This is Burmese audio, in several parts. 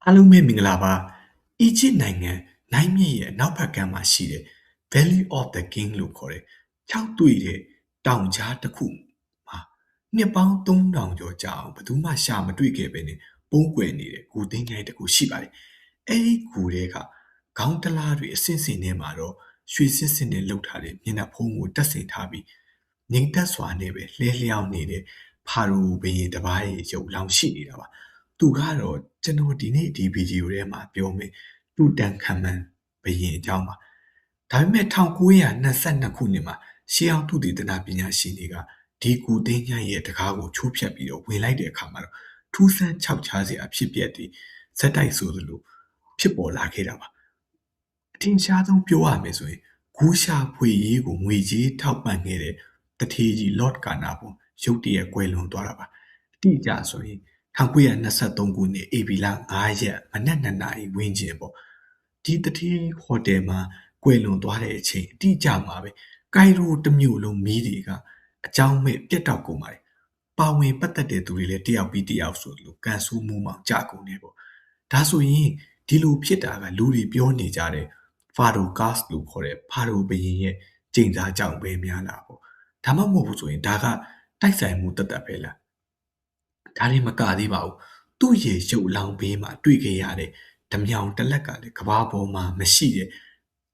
အားလုံးပဲမင်္ဂလာပါအီဂျစ်နိုင်ငံနိုင်မြစ်ရဲ့အနောက်ဘက်ကမ်းမှာရှိတဲ့ Valley of the King လို့ခေါ်တဲ့ခြောက်သွေ့တဲ့တောင်ကြားတစ်ခုမှာနှစ်ပေါင်း3000ကျော်ကြာအောင်ဘယ်သူမှရှာမတွေ့ခဲ့ပဲနဲ့ပုံကွယ်နေတဲ့ဂူသင်းကြီးတစ်ခုရှိပါတယ်။အဲဒီဂူတွေကခေါင်းတလားတွေအစင်စင်ထဲမှာတော့ရွှေစစ်စစ်နဲ့လှုပ်ထားတဲ့မျက်နှာဖုံးကိုတက်ဆင်ထားပြီးငိမ့်သက်စွာနဲ့ပဲလှဲလျောင်းနေတဲ့ဖာရိုဘုရင်တစ်ပါးရဲ့ရုပ်လောင်ရှိနေတာပါ။သူကတော့ကျွန်တော်ဒီနေ့ဒီဗီဒီယိုထဲမှာပြောမယ်တူတန်ခမန်ဘုရင်အကြောင်းပါဒါပေမဲ့1922ခုနှစ်မှာရှေးအောင်သူတည်တနာပညာရှင်တွေကဒီကူသိန်းညရဲ့တကားကိုချိုးဖျက်ပြီးတော့ဝင်လိုက်တဲ့အခါမှာတော့ထူးဆန်းခြောက်ခြားစရာဖြစ်ပျက်တွေဇက်တိုက်ဆိုသလိုဖြစ်ပေါ်လာခဲ့တာပါအထင်ရှားဆုံးပြောရမယ်ဆိုရင်ဂူရှာဖွေရေးကိုငွေကြေးထောက်ပံ့ခဲ့တဲ့တထေးကြီး Lord Carnarvon ရုတ်တရက်ကွယ်လွန်သွားတာပါအတိအကျဆိုရင်1923ခုနှစ်ဧပြီလ9ရက်မနက်2နာရီဝန်းကျင်ပေါ့ဒီတတိဟိုတယ်မှာကွယ်လွန်သွားတဲ့အချိန်အတိအကျမှာပဲကိုင်ရိုတစ်မြို့လုံးမီးတွေကအကြောင်းမဲ့ပြတ်တောက်ကုန်ပါတယ်ပါဝင်ပတ်သက်တဲ့သူတွေလည်းတယောက်ပြီးတယောက်ဆိုလို့ကန်ဆူးမှုမှကြာကုန်နေပေါ့ဒါဆိုရင်ဒီလိုဖြစ်တာကလူတွေပြောနေကြတဲ့ဖာရိုကာ့စ်လို့ခေါ်တဲ့ဖာရိုဘုရင်ရဲ့ကျိန်စားကြောင့်ပဲများလာပေါ့ဒါမှမဟုတ်ဘူးဆိုရင်ဒါကတိုက်ဆိုင်မှုတတ်ပဲလားဒါလည်းမကသေးပါဘူးသူ့ရဲ့ရုပ်လောင်ဘေးမှာတွေ့ခဲ့ရတဲ့ဓမြောင်တလက်ကလည်းကဘာပေါ်မှာမရှိတဲ့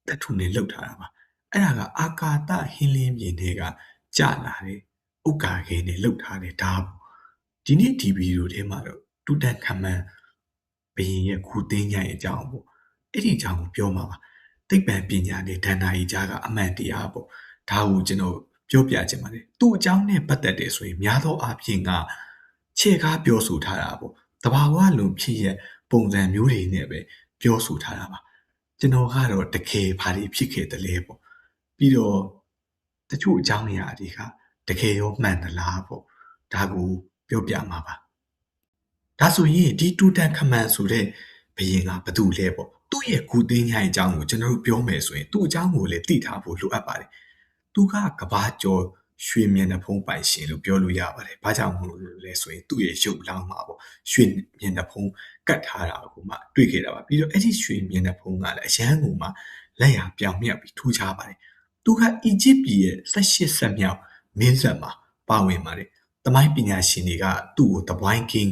တထုနဲ့လှုပ်ထားတာပါအဲ့ဒါကအာကာသဟင်းလင်းပြင်တွေကကြာလာတဲ့ဥက္ကာခဲနဲ့လှုပ်ထားတဲ့ဓာတ်ဒီနေ့ဒီဗီဒီယိုထဲမှာတော့တူတန်ခမန်ဘုရင်ရဲ့ခူသိန်းညရဲ့အကြောင်းပေါ့အဲ့ဒီအကြောင်းကိုပြောမှာပါသိပ္ပံပညာနဲ့ဒဏ္ဍာရီကြားကအမှန်တရားပေါ့ဒါကိုကျွန်တော်ပြောပြချင်ပါတယ်သူ့အကြောင်းနဲ့ပတ်သက်တယ်ဆိုရင်များသောအားဖြင့်ကခြေကားပြောဆိုထားတာပေါ့တဘာဝလုံးဖြစ်ရဲ့ပုံစံမျိုးတွေနဲ့ပဲပြောဆိုထားတာပါကျွန်တော်ကတော့တကယ်ဘာတွေဖြစ်ခဲ့တယ်လဲပေါ့ပြီးတော့တချို့အကြောင်းအရာတွေကတကယ်ရောမှန်သလားပေါ့ဒါကိုပြောပြမှာပါဒါဆိုရင်ဒီတူတန်ခမန်ဆိုတဲ့ဘုရင်ကဘာတူလဲပေါ့သူ့ရဲ့ဂူသိန်းညိုင်အကြောင်းကိုကျွန်တော်တို့ပြောမယ်ဆိုရင်သူ့အကြောင်းကိုလည်းသိထားဖို့လိုအပ်ပါတယ်သူကကဘာကျော်ရွှေမျက်နှာဖုံးပိုင်ရှင်လို့ပြောလို့ရပါတယ်။ဘာကြောင့်မို့လို့လဲဆိုရင်သူ့ရဲ့ရုပ်လောင်းမှာပေါ့ရွှေမျက်နှာဖုံးကတ်ထားတာကိုမှတွေ့ခဲ့တာပါ။ပြီးတော့အဲ့ဒီရွှေမျက်နှာဖုံးကလည်းအရန်ကိုမှလက်ရာပြောင်မြတ်ပြီးထူးခြားပါတယ်။သူကအီဂျစ်ပြည်ရဲ့18ဆက်မြောက်မင်းဆက်မှာပါဝင်ပါတယ်။သမိုင်းပညာရှင်တွေကသူ့ကို The Wine King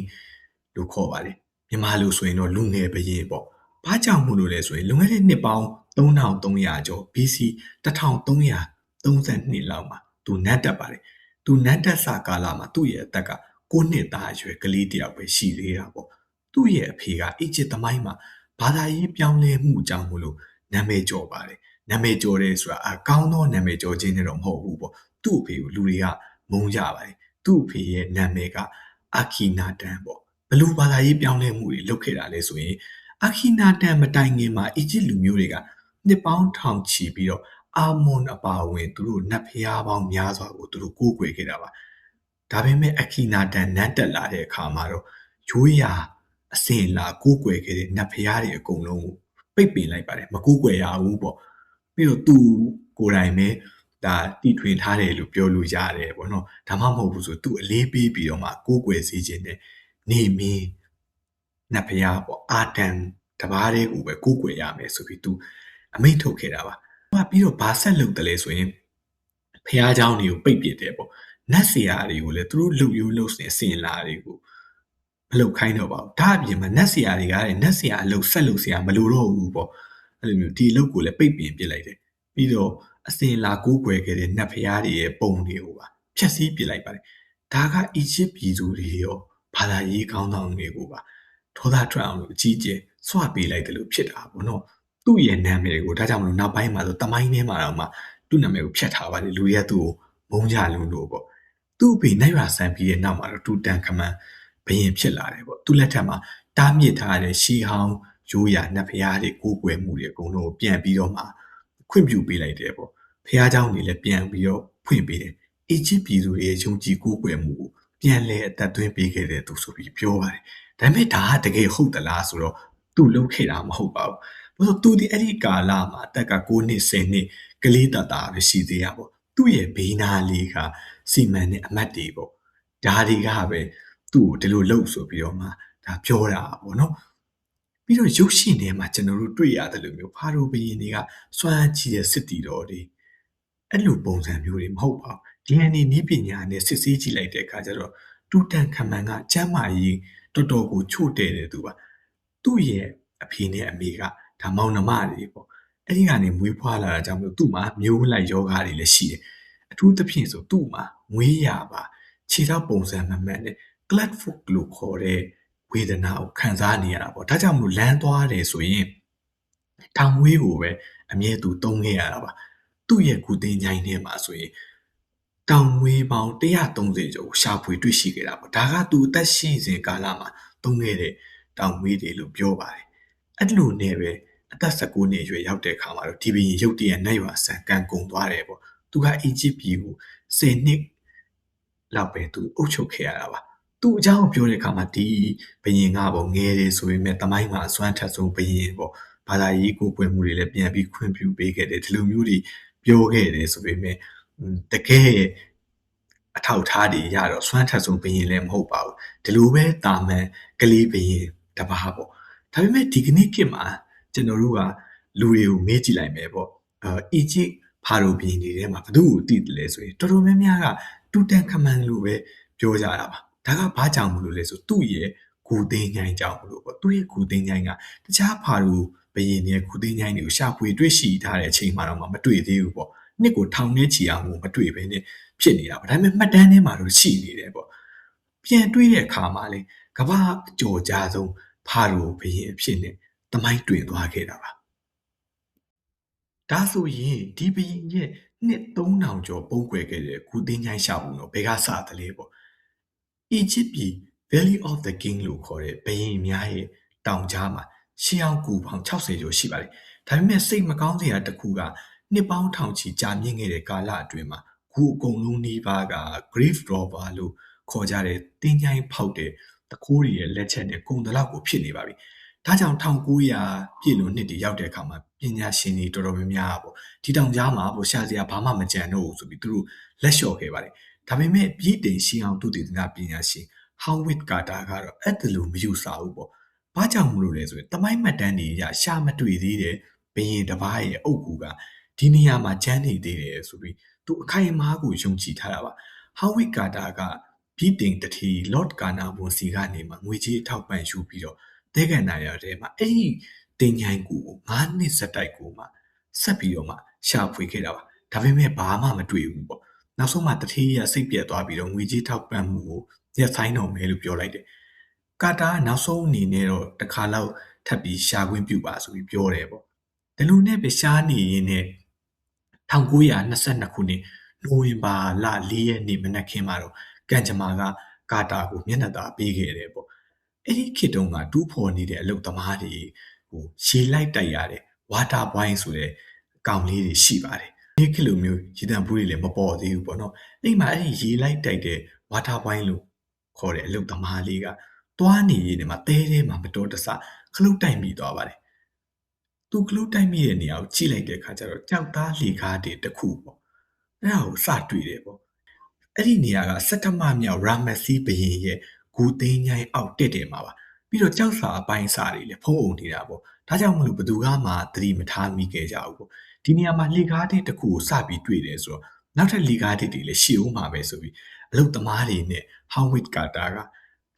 လို့ခေါ်ပါတယ်။မြန်မာလိုဆိုရင်တော့လူငယ်ဘုရင်ပေါ့။ဘာကြောင့်မို့လို့လဲဆိုရင်လွန်ခဲ့တဲ့နှစ်ပေါင်း3300ကျော် BC 1332လောက်မှာသူနတ်တက်ပါတယ်သူနတ်တက်စာကာလမှာသူ့ရဲ့အသက်က9နှစ်သားအရွယ်ကလေးတယောက်ပဲရှိသေးတာပေါ့သူ့ရဲ့အဖေကအီဂျစ်သမိုင်းမှာဘာသာရေးပြောင်းလဲမှုအကြောင်းမို့လို့နာမည်ကျော်ပါတယ်နာမည်ကျော်တယ်ဆိုတာအကောင်းသောနာမည်ကျော်ခြင်းနဲ့တော့မဟုတ်ဘူးပေါ့သူ့အဖေကိုလူတွေကမုန်းကြပါတယ်သူ့အဖေရဲ့နာမည်ကအာခီနာတန်ပေါ့ဘလူဘာသာရေးပြောင်းလဲမှုတွေလုပ်ခဲ့တာလဲဆိုရင်အာခီနာတန်မတိုင်ခင်မှာအီဂျစ်လူမျိုးတွေကနှစ်ပေါင်းထောင်ချီပြီးတော့အာမွန်အပါဝင်သူတို့နတ်ဖျားပေါင်းများစွာကိုသူတို့ကိုးကွယ်ခဲ့တာပါဒါပေမဲ့အခီနာတန်နတ်တက်လာတဲ့အခါမှာတော့ရိုးရာအစင်လာကိုးကွယ်ခဲ့တဲ့နတ်ဖျားတွေအကုန်လုံးကိုပိတ်ပင်လိုက်ပါတယ်မကိုးကွယ်ရဘူးပေါ့ပြီးတော့သူကိုယ်တိုင်ပဲဒါတီထွင်ထားတယ်လို့ပြောလို့ရတယ်ပေါ့နော်ဒါမှမဟုတ်ဘူးဆိုသူအလေးပေးပြီးတော့မှကိုးကွယ်စေခြင်းနဲ့နေမင်းနတ်ဖျားပေါ့အာတန်တပါးတည်းကိုပဲကိုးကွယ်ရမယ်ဆိုပြီးသူအမိန့်ထုတ်ခဲ့တာပါပြီးတော့ဘာဆက်လုပ်တယ်လဲဆိုရင်ဖះเจ้าတွေကိုပိတ်ပစ်တယ်ပေါ့နတ်ဆရာတွေကိုလည်းသူတို့လူရိုးလို့အစင်လာတွေကိုမလုပ်ခိုင်းတော့ပါဘူးဒါအပြင်မှာနတ်ဆရာတွေကလည်းနတ်ဆရာအလုပ်ဆက်လုပ်ဆရာမလိုတော့ဘူးပေါ့အဲ့လိုမျိုးဒီအလုပ်ကိုလည်းပိတ်ပင်ပစ်လိုက်တယ်ပြီးတော့အစင်လာကိုးကွယ်ခဲ့တဲ့နတ်ဖះတွေရဲ့ပုံတွေကိုပါဖျက်ဆီးပစ်လိုက်ပါတယ်ဒါကအီဂျစ်ပြည်သူတွေရောဘာသာရေးကောင်းဆောင်တွေကိုပါထောသားထွက်အောင်လို့အကြီးကျယ်ဆွပေးလိုက်တယ်လို့ဖြစ်တာပေါ့နော်သူ့ရဲ့နာမည်ကိုဒါကြောင့်မလို့နောက်ပိုင်းမှာဆိုတမိုင်းထဲမှာတော့မှသူ့နာမည်ကိုဖြတ်ထားပါတယ်လူတွေကသူ့ကိုမုန်းကြလို့ပေါ့သူ့အဖေနိုင်ရာဆန်ပြီးတဲ့နောက်မှာတော့တူတန်ခမန်ဘုရင်ဖြစ်လာတယ်ပေါ့သူ့လက်ထက်မှာတားမြစ်ထားတဲ့ရှီဟောင်းရိုးရာနတ်ဖျားတွေကိုကိုွယ်မှုတွေအကုန်လုံးကိုပြန်ပြီးတော့မှခွင့်ပြုပေးလိုက်တယ်ပေါ့ဖျားเจ้าတွေလည်းပြန်ပြီးတော့ဖွင့်ပေးတယ်အီဂျစ်ပြည်သူတွေရဲ့ယုံကြည်ကိုးကွယ်မှုကိုပြန်လဲအသက်သွင်းပေးခဲ့တဲ့သူဆိုပြီးပြောပါတယ်ဒါပေမဲ့ဒါကတကယ်ဟုတ်သလားဆိုတော့သူလုပ်ခဲ့တာမဟုတ်ပါဘူးဘာလို့သူဒီအဲ့ဒီကာလမှာအသက်က9နှစ်10နှစ်ကလေးတတာပဲရှိသေးရပေါ့သူ့ရဲ့ဘေးနာလေးကစီမံတဲ့အမတ်တွေပေါ့ဒါတွေကပဲသူ့ကိုဒီလိုလှုပ်ဆိုပြီးတော့မှဒါပြောတာပေါ့နော် ပြီးတော့ရုပ်ရှင်ထဲမှာကျွန်တော်တို့တွေ့ရတယ်လို့မျိုးဖာရိုဘုရင်တွေကစွမ်းအားကြီးတဲ့စစ်တီတော်တွေအဲ့လိုပုံစံမျိုးတွေမဟုတ်ပါဘူး DNA နည်းပညာနဲ့စစ်ဆေးကြည့်လိုက်တဲ့အခါကျတော့တူတန်ခမန်ကကျမ်းမာရေးတော်တော်ကိုချို့တဲ့တယ်သူပါသူ့ရဲ့အဖေနဲ့အမေကဒါမောင်နှမတွေပေါ့အဲ့ဒီကနေမွေးဖွားလာတာကြောင့်မလို့သူ့မှာမျိုးလိုက်ယောဂတွေလည်းရှိတယ်အထူးသဖြင့်ဆိုသူ့မှာငွေးရပါခြေထောက်ပုံစံမှန်မှန်နဲ့ club foot လို့ခေါ်တဲ့ဝေဒနာကိုခံစားနေရတာပေါ့ဒါကြောင့်မလို့လမ်းသွားတယ်ဆိုရင်ထောင်မွေးကိုပဲအမြဲသူသုံးခဲ့ရတာပါသူ့ရဲ့ကုသင်းချိုင်းထဲမှာဆိုရင်တောင်မွေးပေါင်း130ကျော်ရှာဖွေတွေ့ရှိခဲ့တာပေါ့ဒါကသူအသက်ရှိစဉ်ကာလမှာသုံးခဲ့တဲ့တောင်မွေးတွေလို့ပြောပါတယ်အဲ့လိုနဲ့ပဲအသက်19နှစ်အရွယ်ရောက်တဲ့အခါမှာတော့ဒီဘရင်ရုတ်တရက်နတ်ရွာဆန်ကန်ကုန်သွားတယ်ပေါ့သူကအီဂျစ်ပြည်ကို10နှစ်လောက်ပဲသူအုပ်ချုပ်ခဲ့ရတာပါသူ့အကြောင်းပြောတဲ့အခါမှာဒီဘရင်ကပေါ့ငယ်တယ်ဆိုပေမဲ့တမိုင်းမှာအစွမ်းထက်ဆုံးဘရင်ပေါ့ဘာသာရေးကိုကွယ်မှုတွေလည်းပြန်ပြီးခွင့်ပြုပေးခဲ့တယ်ဒီလိုမျိုးတွေပြောခဲ့တယ်ဆိုပေမဲ့တကယ်အထောက်ထားတွေရတော့စွမ်းထက်ဆုံးဘရင်လည်းမဟုတ်ပါဘူးဒီလိုပဲတာမန်ကလေးဘရင်တပါးပေါ့ဒါပေမဲ့ဒီကနေ့ခေတ်မှာကျွန်တော်တို့ကလူတွေကိုမေးကြည့်လိုက်မယ်ပေါ့အီဂျစ်ဖာရိုဘရင်တွေထဲမှာဘယ်သူ့ကိုသိတယ်လဲဆိုရင်တော်တော်များများကတူတန်ခမန်လို့ပဲပြောကြတာပါဒါကဘာကြောင့်မလို့လဲဆိုသူ့ရဲ့ဂူသိန်းញိုင်းကြောင့်မလို့ပေါ့သူ့ရဲ့ဂူသိန်းញိုင်းကတခြားဖာရိုဘရင်တွေဂူသိန်းញိုင်းတွေကိုရှာဖွေတွေ့ရှိထားတဲ့အချိန်မှာတော့မတွေ့သေးဘူးပေါ့နှစ်ကိုထောင်နဲ့ချီအောင်မတွေ့ဘဲနဲ့ဖြစ်နေတာပေါ့ဒါပေမဲ့မှတ်တမ်းထဲမှာတော့ရှိနေတယ်ပေါ့ပြန်တွေးတဲ့အခါမှာလေကမ္ဘာအကျော်ကြားဆုံးဖာရိုဘရင်အဖြစ်နဲ့တမိုင်းတွင်သွားခဲ့တာပါဒါဆိုရင်ဒီဘရင်ရဲ့နှစ်3000ကျော်ပုံကွယ်ခဲ့တဲ့ဂူသိန်းញိုင်းရှာဖို့တော့ဘယ်ကစသလဲပေါ့အီဂျစ်ပြည် Valley of the King လို့ခေါ်တဲ့ဘရင်များရဲ့တောင်ကြားမှာရှေးအောင်ကူပေါင်း60ကျော်ရှိပါတယ်ဒါပေမဲ့စိတ်မကောင်းစရာတစ်ခုကနှစ်ပေါင်းထောင်ချီကြာမြင့်ခဲ့တဲ့ကာလအတွင်းမှာဂူအကုန်လုံးနှီးပါးက grave robber လို့ခေါ်ကြတဲ့တင်းချိုင်းဖောက်တဲ့တခိုးတွေရဲ့လက်ချက်နဲ့ကုံတလောက်ကိုဖြစ်နေပါပြီ။ဒါကြောင့်1900ပြည့်လွန်နှစ်တွေရောက်တဲ့အခါမှာပညာရှင်တွေတော်တော်များများပေါ့ဒီတောင်ကြားမှာပေါ့ရှာစရာဘာမှမကြံတော့ဘူးဆိုပြီးသူတို့လက်လျှော့ခဲ့ပါတယ်။ဒါပေမဲ့ပြည်တင်ရှင်းအောင်သူတည်တဲ့ပညာရှင် Howard Carter ကတော့အဲ့ဒါလိုမယူဆဘူးပေါ့။ဘာကြောင့်မလို့လဲဆိုရင်တမိုင်းမှတ်တမ်းတွေရရှာမတွေ့သေးတဲ့ဘရင်တစ်ပါးရဲ့အုပ်ကူကဒီနေရာမှာကျန်းနေသေးတယ်ဆိုပြီးသူအခိုင်အမာကိုယုံကြည်ထားတာပါ။ Howard Carter ကပြည်တင်တတိ Lord Carnarvon စီကနေမှငွေကြေးထောက်ပံ့ယူပြီးတော့တဲကန်နိုင်ရတဲ့မှာအဲ့ဒီတင်ញိုင်းကူကို9နှစ်ဆက်တိုက်ကိုမှဆက်ပြီးတော့မှရှာဖွေခဲ့တာပါဒါပေမဲ့ဘာမှမတွေ့ဘူးပေါ့နောက်ဆုံးမှတတိယစိတ်ပြက်သွားပြီးတော့ငွေကြေးထောက်ပံ့မှုကိုရက်ဆိုင်တော်မယ်လို့ပြောလိုက်တယ်ကာတာကနောက်ဆုံးအနေနဲ့တော့တစ်ခါလောက်ထပ်ပြီးရှာခွင့်ပြုပါဆိုပြီးပြောတယ်ပေါ့ဒီလိုနဲ့ပဲရှားနေရင်းနဲ့1922ခုနှစ်နိုဝင်ဘာလ4ရက်နေ့မနက်ခင်းမှာတော့ကန်ဂျမာကကာတာကိုမျက်နှာသာပေးခဲ့တယ်ပေါ့အဲ့ဒီခေတ်တုန်းကတူးဖော်နေတဲ့အလုပ်သမားတွေရှည်လိုက်တိုက်ရတဲ့ဝါတာဘွိုင်းဆိုတဲ့ကောင်လေးတွေရှိပါတယ်ဒီခေတ်လိုမျိုးရေတံဘူးတွေလည်းမပေါ်သေးဘူးပေါ့နော်အဲ့မှာအဲ့ဒီရေလိုက်တိုက်တဲ့ဝါတာဘွိုင်းလို့ခေါ်တဲ့အလုပ်သမားလေးကတွားနေရင်းနဲ့မှတဲထဲမှာမတော်တဆခလုတ်တိုက်မိသွားပါတယ်သူခလုတ်တိုက်မိတဲ့နေရာကိုကြည့်လိုက်တဲ့အခါကျတော့ကြောက်သားလေကားတွေတစ်ခုပေါ့အဲ့ဒါကိုစတွေ့တယ်ပေါ့အဲ့ဒီနေရာကစက်တမမြောက်ရာမစီဘရင်ရဲ့ဂူသိန်းញိုင်းအောက်တက်တယ်မှာပါပြီးတော့ကြောက်စာအပိုင်းစာတွေလည်းဖုံးအုံနေတာပေါ့ဒါကြောင့်မလို့ဘသူကမှသတိမထားမိခဲ့ကြဘူးပေါ့ဒီနေရာမှာလေကားတစ်ခုကိုစပြီးတွေ့တယ်ဆိုတော့နောက်ထပ်လေကားတစ်တွေလည်းရှေ့ဦးမှာပဲဆိုပြီးအလုတ်သမားတွေနဲ့ဟောင်းဝစ်ကာတာက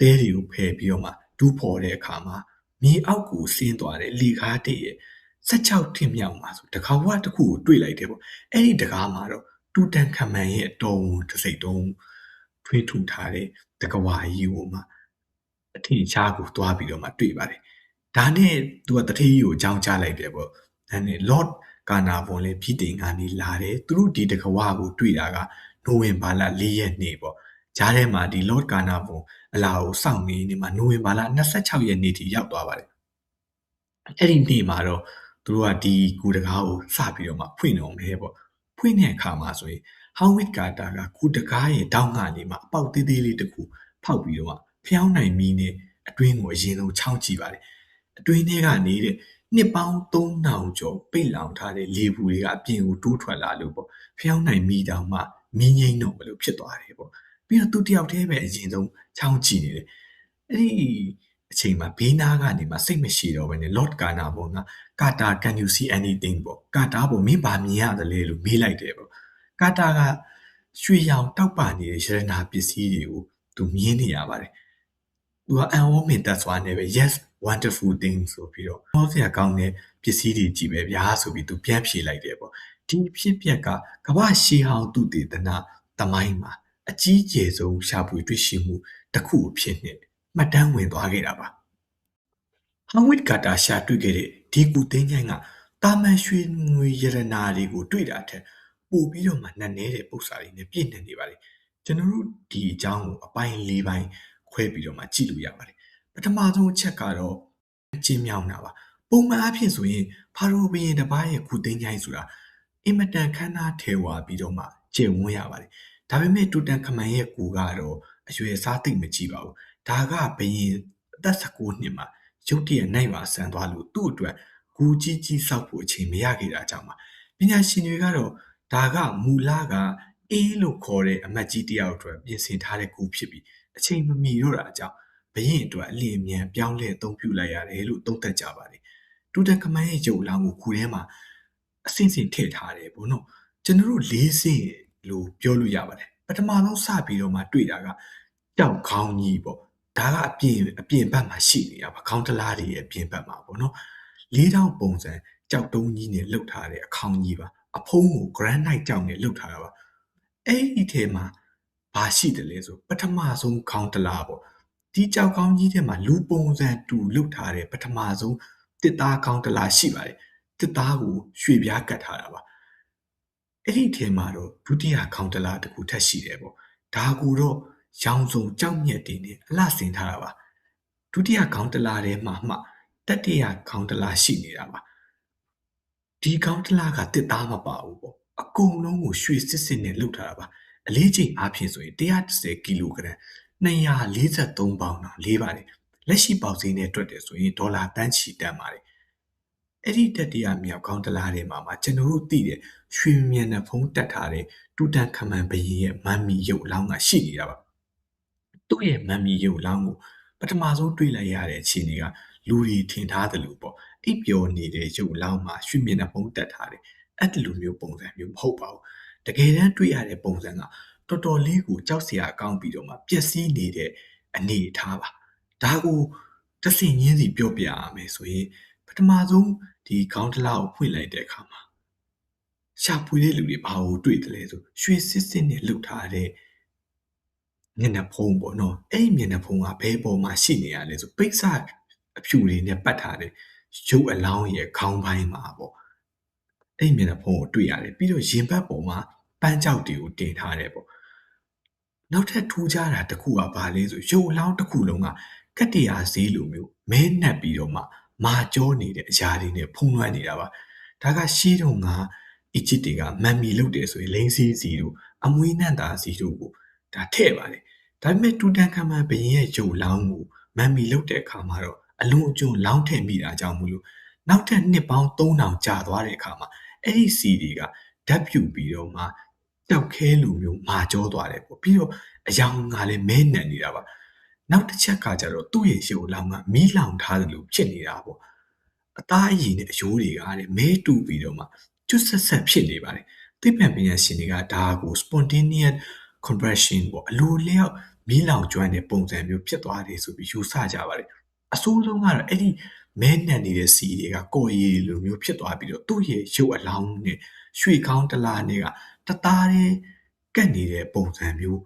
တဲတွေကိုဖယ်ပြီးတော့မှဒူးဖော်တဲ့အခါမှာမြေအောက်ကိုဆင်းသွားတဲ့လေကားတစ်ရဲ့16ထင်မြောက်မှာဆိုတကားဝတစ်ခုကိုတွေ့လိုက်တယ်ပေါ့အဲ့ဒီတကားမှာတော့တူတန်ခမန်ရဲ့တော်ဝန်တစ်စိတ်တုံးထွေးထူထားတဲ့တကဝါကြီးကိုမှအထင်ရှားကိုတွားပြီးတော့မှတွေ့ပါတယ်ဒါနဲ့သူကတထေးကြီးကိုအကြောင်းကြားလိုက်တယ်ပေါ့ဒါနဲ့ Lord Carnarvon လည်းပြည်တင်ကနေလာတယ်သူတို့ဒီတကဝါကိုတွေ့တာကနိုဝင်ဘာလ4ရက်နေ့ပေါ့ဂျားထဲမှာဒီ Lord Carnarvon အလာကိုစောင့်နေမှာနိုဝင်ဘာလ26ရက်နေ့ထိရောက်သွားပါတယ်အဲ့ဒီနေ့မှာတော့သူတို့ကဒီကူတကားကိုစပြီးတော့မှဖွင့်အောင်မယ်ပေါ့ဖွင့်တဲ့အခါမှာဆိုရင်ဟောင်းဝစ်ကာတာကကူတကားရဲ့တောင်းကနေမှအပေါက်သေးသေးလေးတစ်ခုဖောက်ပြီးတော့မှဖျောင်းနိုင်မီနဲ့အတွင်းကိုအရင်ဆုံးချောင်းကြည့်ပါတယ်အတွင်းထဲကနေနှစ်ပေါင်း3000ကျော်ပိတ်လောင်ထားတဲ့လေဘူးတွေကအပြင်ကိုတိုးထွက်လာလို့ပေါ့ဖျောင်းနိုင်မီတောင်မှမင်းငိမ့်တော့မလို့ဖြစ်သွားတယ်ပေါ့ပြီးတော့သူတယောက်တည်းပဲအရင်ဆုံးချောင်းကြည့်နေတယ်အဲ့ဒီ အချိန်မှာဘေးနားကနေမှစိတ်မရှိတော့ဘဲနဲ့ Lord Kana ပေါ့နော်ကာတာ can you see anything ပေါ့ကာတာပေါ့မင်းဘာမြင်ရတယ်လဲလို့မေးလိုက်တယ်ပေါ့ကာတာကရွှေရောင်တောက်ပနေတဲ့ရတနာပစ္စည်းတွေကိုသူမြင်နေရပါတယ်သူကအန်ဝမင်တက်စွာနဲ့ပဲ yes wonderful things ဆိုပြီးတော့ဟောစရာကောင်းတဲ့ပစ္စည်းတွေကြည့်ပဲဗျာဆိုပြီးသူပြန်ဖြေလိုက်တယ်ပေါ့ဒီဖြစ်ပျက်ကကမ္ဘာရှေးဟောင်းသူတည်တနာသမိုင်းမှာအကြီးကျယ်ဆုံးရှာဖွေတွေ့ရှိမှုတစ်ခုအဖြစ်နဲ့မှတ်တမ်းဝင်သွားခဲ့တာပါဟောင်ဝစ်ကာတာရှာတွေ့ခဲ့တဲ့ဒီကူသိန်းချိုင်းကတာမန်ရွှေငွေရတနာတွေကိုတွေ့တာထက်ပိုပြီးတော့မှနှံ့နေတဲ့ပု္ပ္ပစာတွေနဲ့ပြည့်နေနေပါလေကျွန်တော်တို့ဒီအကြောင်းကိုအပိုင်း၄ပိုင်းခွဲပြီးတော့မှကြည့်လို့ရပါတယ်ပထမဆုံးအချက်ကတော့ကျင်းမြောင်းတာပါပုံမှန်အဖြစ်ဆိုရင်ဖာရိုဘီရင်တစ်ပါးရဲ့ကူသိန်းချိုင်းဆိုတာအင်မတန်ခမ်းနားထဲဝါပြီးတော့မှကျင့်ဝန်းရပါတယ်ဒါပေမဲ့တူတန်ခမန်ရဲ့ကူကတော့အရွယ်စားသိမ့်မကြည့်ပါဘူးဒါကဘယင်အသက်19နှစ်မှာရုတ်တရက်နိုင်ပါဆန်သွားလို့သူ့အတွက်ဂူကြီးကြီးစောက်ဖို့အချိန်မရခဲ့တာကြောင့်ပါပညာရှင်တွေကတော့ဒါကမူလကအေးလို့ခေါ်တဲ့အမတ်ကြီးတယောက်အတွက်ပြင်ဆင်ထားတဲ့ဂူဖြစ်ပြီးအချိန်မမီတော့တာကြောင့်ဘရင်အတွက်အလင်းအမြန်ပြောင်းလဲအသုံးပြုလိုက်ရတယ်လို့သုံးသပ်ကြပါတယ်တူတန်ခမန်ရဲ့ရုပ်အလောင်းကိုဂူထဲမှာအစင်စင်ထည့်ထားတယ်ပေါ့နော်ကျွန်တော်တို့၄စင်လို့ပြောလို့ရပါတယ်ပထမဆုံးစပြီးတော့မှတွေ့တာကကြောက်ခေါင်းကြီးပေါ့ဒါကအပြင်ဘက်မှာရှိနေတာပါခေါင်းတလားတွေရဲ့အပြင်ဘက်မှာပေါ့နော်လေးတောင်ပုံစံကြောက်တုံးကြီးနဲ့လှုပ်ထားတဲ့အခေါင်းကြီးပါအဖုံးကို granite ကြောက်နဲ့လှုပ်ထားတာပါအဲ့ဒီထဲမှာဘာရှိတယ်လဲဆိုပထမဆုံးခေါင်းတလားပေါ့ဒီကြောက်ခေါင်းကြီးထဲမှာလူပုံစံတူလှုပ်ထားတဲ့ပထမဆုံးတစ်သားခေါင်းတလားရှိပါတယ်တစ်သားကိုရွှေပြားကတ်ထားတာပါအဲ့ဒီထဲမှာတော့ဒုတိယခေါင်းတလားတစ်ခုထပ်ရှိတယ်ပေါ့ဒါကူတော့ရောင်စုံကြောက်မြက်တင်နဲ့အလှဆင်ထားတာပါဒုတိယခေါင်းတလားထဲမှာမှတတိယခေါင်းတလားရှိနေတာပါဒီခေါင်းတလားကတစ်သားမပါဘူးပေါ့အကုန်လုံးကိုရွှေစစ်စစ်နဲ့လှုပ်ထားတာပါအလေးချိန်အားဖြင့်ဆိုရင်130ကီလိုဂရမ်243ပေါင်တော့လေးပါတယ်လက်ရှိပေါက်ဈေးနဲ့တွက်တယ်ဆိုရင်ဒေါ်လာတန်းချီတန်ပါတယ်အဲ့ဒီတတိယမြောက်ခေါင်းတလားထဲမှာကျွန်တော်တို့သိတဲ့ရွှေမြန်နဲ့ဖုံးတက်ထားတဲ့တူတန်ခမန်ဘရင်ရဲ့မမ်မီရုပ်အလောင်းကရှိနေတာပါသူ့ရဲ့မမ်မီရုပ်အလောင်းကိုပထမဆုံးတွေ့လိုက်ရတဲ့အခြေအနေကလူတွေထင်ထားသလိုပေါ့အိပ်ပျော်နေတဲ့ရုပ်အလောင်းမှာရွှေမြန်နဲ့ဖုံးတက်ထားတယ်အဲ့ဒီလိုမျိုးပုံစံမျိုးမဟုတ်ပါဘူးတကယ်တမ်းတွေ့ရတဲ့ပုံစံကတော်တော်လေးကိုကြောက်စရာကောင်းပြီးတော့မှပျက်စီးနေတဲ့အနေအထားပါဒါကိုတဆင်ရင်းစီပြောပြရမယ်ဆိုရင်ပထမဆုံးဒီခေါင်းတလားကိုဖွင့်လိုက်တဲ့အခါမှာရှာဖွေတဲ့လူတွေဘာကိုတွေ့တယ်လဲဆိုရွှေစစ်စစ်နဲ့လှုပ်ထားတဲ့မျက်နှာဖုံးပေါ့နော်အဲ့ဒီမျက်နှာဖုံးကဘယ်ပေါ်မှာရှိနေရလဲဆိုပိတ်စအဖြူတွေနဲ့ပတ်ထားတဲ့ရုပ်အလောင်းရဲ့ခေါင်းပိုင်းမှာပေါ့အဲ့ဒီမျက်နှာဖုံးကိုတွေ့ရတယ်ပြီးတော့ရင်ဘတ်ပေါ်မှာပန်းကြောက်တွေကိုတင်ထားတယ်ပေါ့နောက်ထပ်ထူးခြားတာတစ်ခုကဘာလဲဆိုရုပ်အလောင်းတစ်ခုလုံးကကတ္တရာဈေးလိုမျိုးမဲနှက်ပြီးတော့မှမာကြောနေတဲ့အရာတွေနဲ့ဖုံးလွှမ်းနေတာပါဒါကရှေးတုန်းကအီဂျစ်တွေကမမ်မီလုပ်တယ်ဆိုရင်လိန်စီစီတို့အမွေးနန့်တာစီတို့ကိုဒါထည့်ပါတယ်ဒါပေမဲ့တူတန်ခါမန်ဘရင်ရဲ့ရုပ်လောင်းကိုမမ်မီလုပ်တဲ့အခါမှာတော့အလွန်အကျွံလောင်းထည့်မိတာကြောင့်မလို့နောက်ထပ်နှစ်ပေါင်း3000ကြာသွားတဲ့အခါမှာအဲ့ဒီစီတွေကဓာတ်ပြူပြီးတော့မှတောက်ခဲလိုမျိုးမာကြောသွားတယ်ပေါ့ပြီးတော့အယောင်ကလည်းမဲနံနေတာပါနောက်တစ်ချက်ကကြတော့သူ့ရဲ့ရုပ်လောင်းကမီးလောင်ထားတယ်လို့ဖြစ်နေတာပေါ့အသားအရည်နဲ့အယိုးတွေကတဲ့မဲတူပြီးတော့မှကျွတ်ဆက်ဆက်ဖြစ်နေပါတယ်သိပ္ပံပညာရှင်တွေကဒါကို spontaneous combustion ပေါ့အလိုလျောက်မီးလောင်ကျွမ်းတဲ့ပုံစံမျိုးဖြစ်သွားတယ်ဆိုပြီးယူဆကြပါတယ်အဆိုးဆုံးကတော့အဲ့ဒီမဲနံနေတဲ့စီတွေကကော်ရည်လိုမျိုးဖြစ်သွားပြီးတော့သူ့ရဲ့ရုပ်အလောင်းနဲ့ရွှေခေါင်းတလားနဲ့ကတသားတည်းကတ်နေတဲ့ပုံစံမျိုး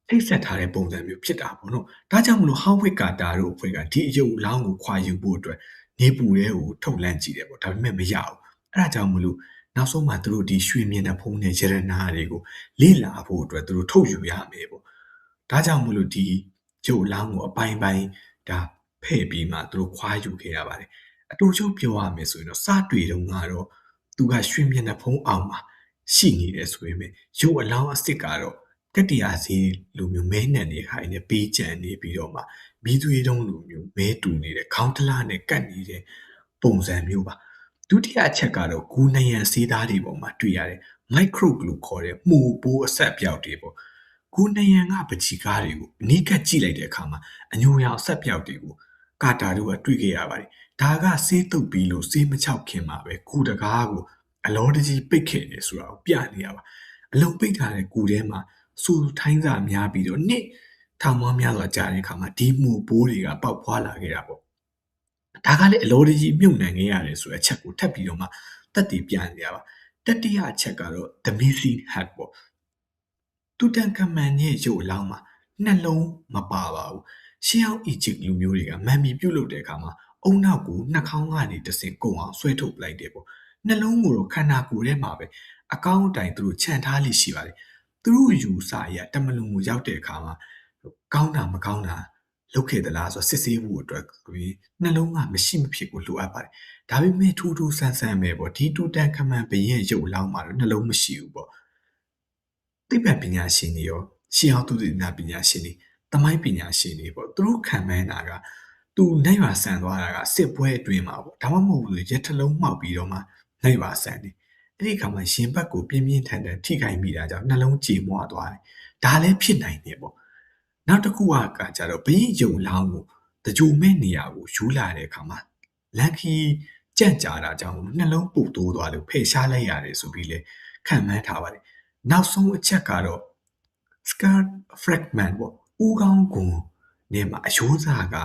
ထိတ်ဆက်ထားတဲ့ပုံစံမျိုးဖြစ်တာပေါ့နော်ဒါကြောင့်မလို့ဟောင်းဝစ်ကာတာတို့အဖွဲ့ကဒီအယုတ်လောင်းကိုခွာယူဖို့အတွက်နေပူရဲကိုထုတ်လန့်ကြည့်တယ်ပေါ့ဒါပေမဲ့မရဘူးအဲ့ဒါကြောင့်မလို့နောက်ဆုံးမှသူတို့ဒီရွှေမြင်တဲ့ဖုံးနဲ့ရတနာတွေကိုလေ့လာဖို့အတွက်သူတို့ထုတ်ယူရမယ်ပေါ့ဒါကြောင့်မလို့ဒီရုပ်လောင်းကိုအပိုင်းပိုင်းဒါဖဲ့ပြီးမှသူတို့ခွာယူခဲ့ရပါတယ်အတူချုပ်ပြောရမယ်ဆိုရင်တော့စတွေ့တုန်းကတော့သူကရွှေမြင်တဲ့ဖုံးအောင်မှာရှိနေတယ်ဆိုရင်ရုပ်အလောင်းအစ်စ်ကတော့ကတ္တရာစီလူမျိုးမဲနံနေခိုင်းနေပေးကြံနေပြီးတော့မှမီးသွေးတုံးလူမျိုးမဲတူနေတဲ့ခေါင်းတလားနဲ့ကတ်နေတဲ့ပုံစံမျိုးပါဒုတိယအချက်ကတော့ဂူနယံစေးသားတွေပေါ်မှာတွေ့ရတဲ့ microbe လို့ခေါ်တဲ့မှုပိုးအဆက်ပြောက်တွေပေါ့ဂူနယံကပချီကားတွေကိုအနီးကပ်ကြည့်လိုက်တဲ့အခါမှာအညိုရောင်အဆက်ပြောက်တွေကို ကာတာတို့ကတွေ့ခဲ့ရပါတယ်ဒါကစေးတုပ်ပြီးလို့စေးမချောက်ခင်မှာပဲကူတကားကိုအလောတကြီးပိတ်ခဲ့တယ်ဆိုတာကိုပြနေရပါအလုံးပိတ်ထားတဲ့ကူထဲမှာစူထိုင်းစာများပြီးတော့နှစ်ထောင်ပေါင်းများစွာကြာတဲ့အခါမှာဒီမှုပိုးတွေကပေါက်ဖွာလာခဲ့တာပေါ့ဒါကလည်းအလောတကြီးမြုပ်နှံခဲ့ရတယ်ဆိုတဲ့အချက်ကိုထပ်ပြီးတော့မှတက်တည်ပြန်နေရပါတတိယအချက်ကတော့ the missing hat ပေါ့တူတန်ခမန်ရဲ့ရုပ်အလောင်းမှာနှလုံးမပါပါဘူးရှေးဟောင်းအီဂျစ်လူမျိုးတွေကမမ်မီပြုတ်လုပ်တဲ့အခါမှာအုံနောက်ကိုနှာခေါင်းကနေတဆင်ကုံအောင်ဆွဲထုတ်ပလိုက်တယ်ပေါ့နှလုံးကိုတော့ခန္ဓာကိုယ်ထဲမှာပဲအကောင်းအတိုင်သူတို့ခြံထားလိရှိပါတယ်သူတို့ယူဆရတမလုံကိုရောက်တဲ့အခါမှာကောင်းတာမကောင်းတာလုပ်ခဲ့သလားဆိုစစ်ဆေးဖို့အတွက်နှလုံးကမရှိမဖြစ်ကိုလိုအပ်ပါတယ်ဒါပေမဲ့ထူးထူးဆန်းဆန်းပဲပေါ့ဒီတူတန်ခမန်ဘရင်ရုပ်အလောင်းမှာတော့နှလုံးမရှိဘူးပေါ့သိပ္ပံပညာရှင်တွေရောရှေးဟောင်းသုတေသနပညာရှင်တွေသမိုင်းပညာရှင်တွေပေါ့သူတို့ခံမှန်းတာကသူနိုင်ပါဆန်သွားတာကစစ်ပွဲအတွင်းမှာပေါ့ဒါမှမဟုတ်ဘူးရက်ထလုံးမှောက်ပြီးတော့မှနိုင်ပါဆန်တယ်အဲ့ဒီခါမှာရင်ဘတ်ကိုပြင်းပြင်းထန်ထန်ထိခိုက်မိတာကြောင့်နှလုံးကြေမွသွားတယ်ဒါလည်းဖြစ်နိုင်တယ်ပေါ့နောက်တစ်ခုကကြတော့ဘရင်ယုံလောင်းကိုတကြိုမဲ့နေရာကိုယူလာတဲ့အခါမှာလန်ခီကြန့်ကြာတာကြောင့်နှလုံးပုတ်တိုးသွားလို့ဖယ်ရှားလိုက်ရတယ်ဆိုပြီးလေခံမှန်းထားပါတယ်နောက်ဆုံးအချက်ကတော့ skull fragment ပေါ့ဦးခေါင်းကွန်နေမှာအယိုးစားက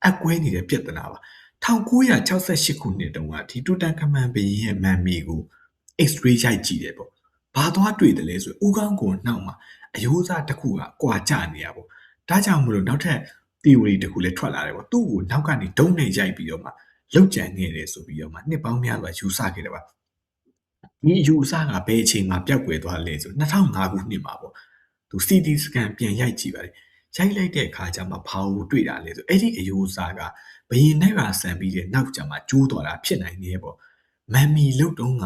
အကွဲနေတဲ့ပြဿနာပါ1968ခုနှစ်တုန်းကဒီတူတန်ခမန်ဘရင်ရဲ့မမ်မီကို X-ray ရိုက်ကြည့်တယ်ပေါ့ဘာသွားတွေ့တယ်လဲဆိုဦးခေါင်းကွန်နောက်မှာအယိုးစားတစ်ခုကကွာကျနေရပေါ့ဒါကြောင့်မလို့နောက်ထပ် theory တစ်ခုလည်းထွက်လာတယ်ပေါ့သူ့ကိုနောက်ကနေဒုံးနဲ့ရိုက်ပြီးတော့မှလောက်ကျန်နေတယ်ဆိုပြီးတော့မှနှစ်ပေါင်းများစွာယူဆခဲ့တယ်ပါဒီယူဆကဘယ်အချိန်မှာပျောက်ကွယ်သွားလဲဆို2005ခုနှစ်မှာပေါ့သူ CT scan ပြန်ရိုက်ကြည့်ပါတယ်ရိုက်လိုက်တဲ့အခါကျမှဘာကိုတွေ့တာလဲဆိုအဲ့ဒီအယိုးစားကဘယင်နဲ့ပါဆန်ပြီးတဲ့နောက်ကျမှကျိုးသွားတာဖြစ်နိုင်တယ်ပေါ့မမ်မီလုတ်တုံးက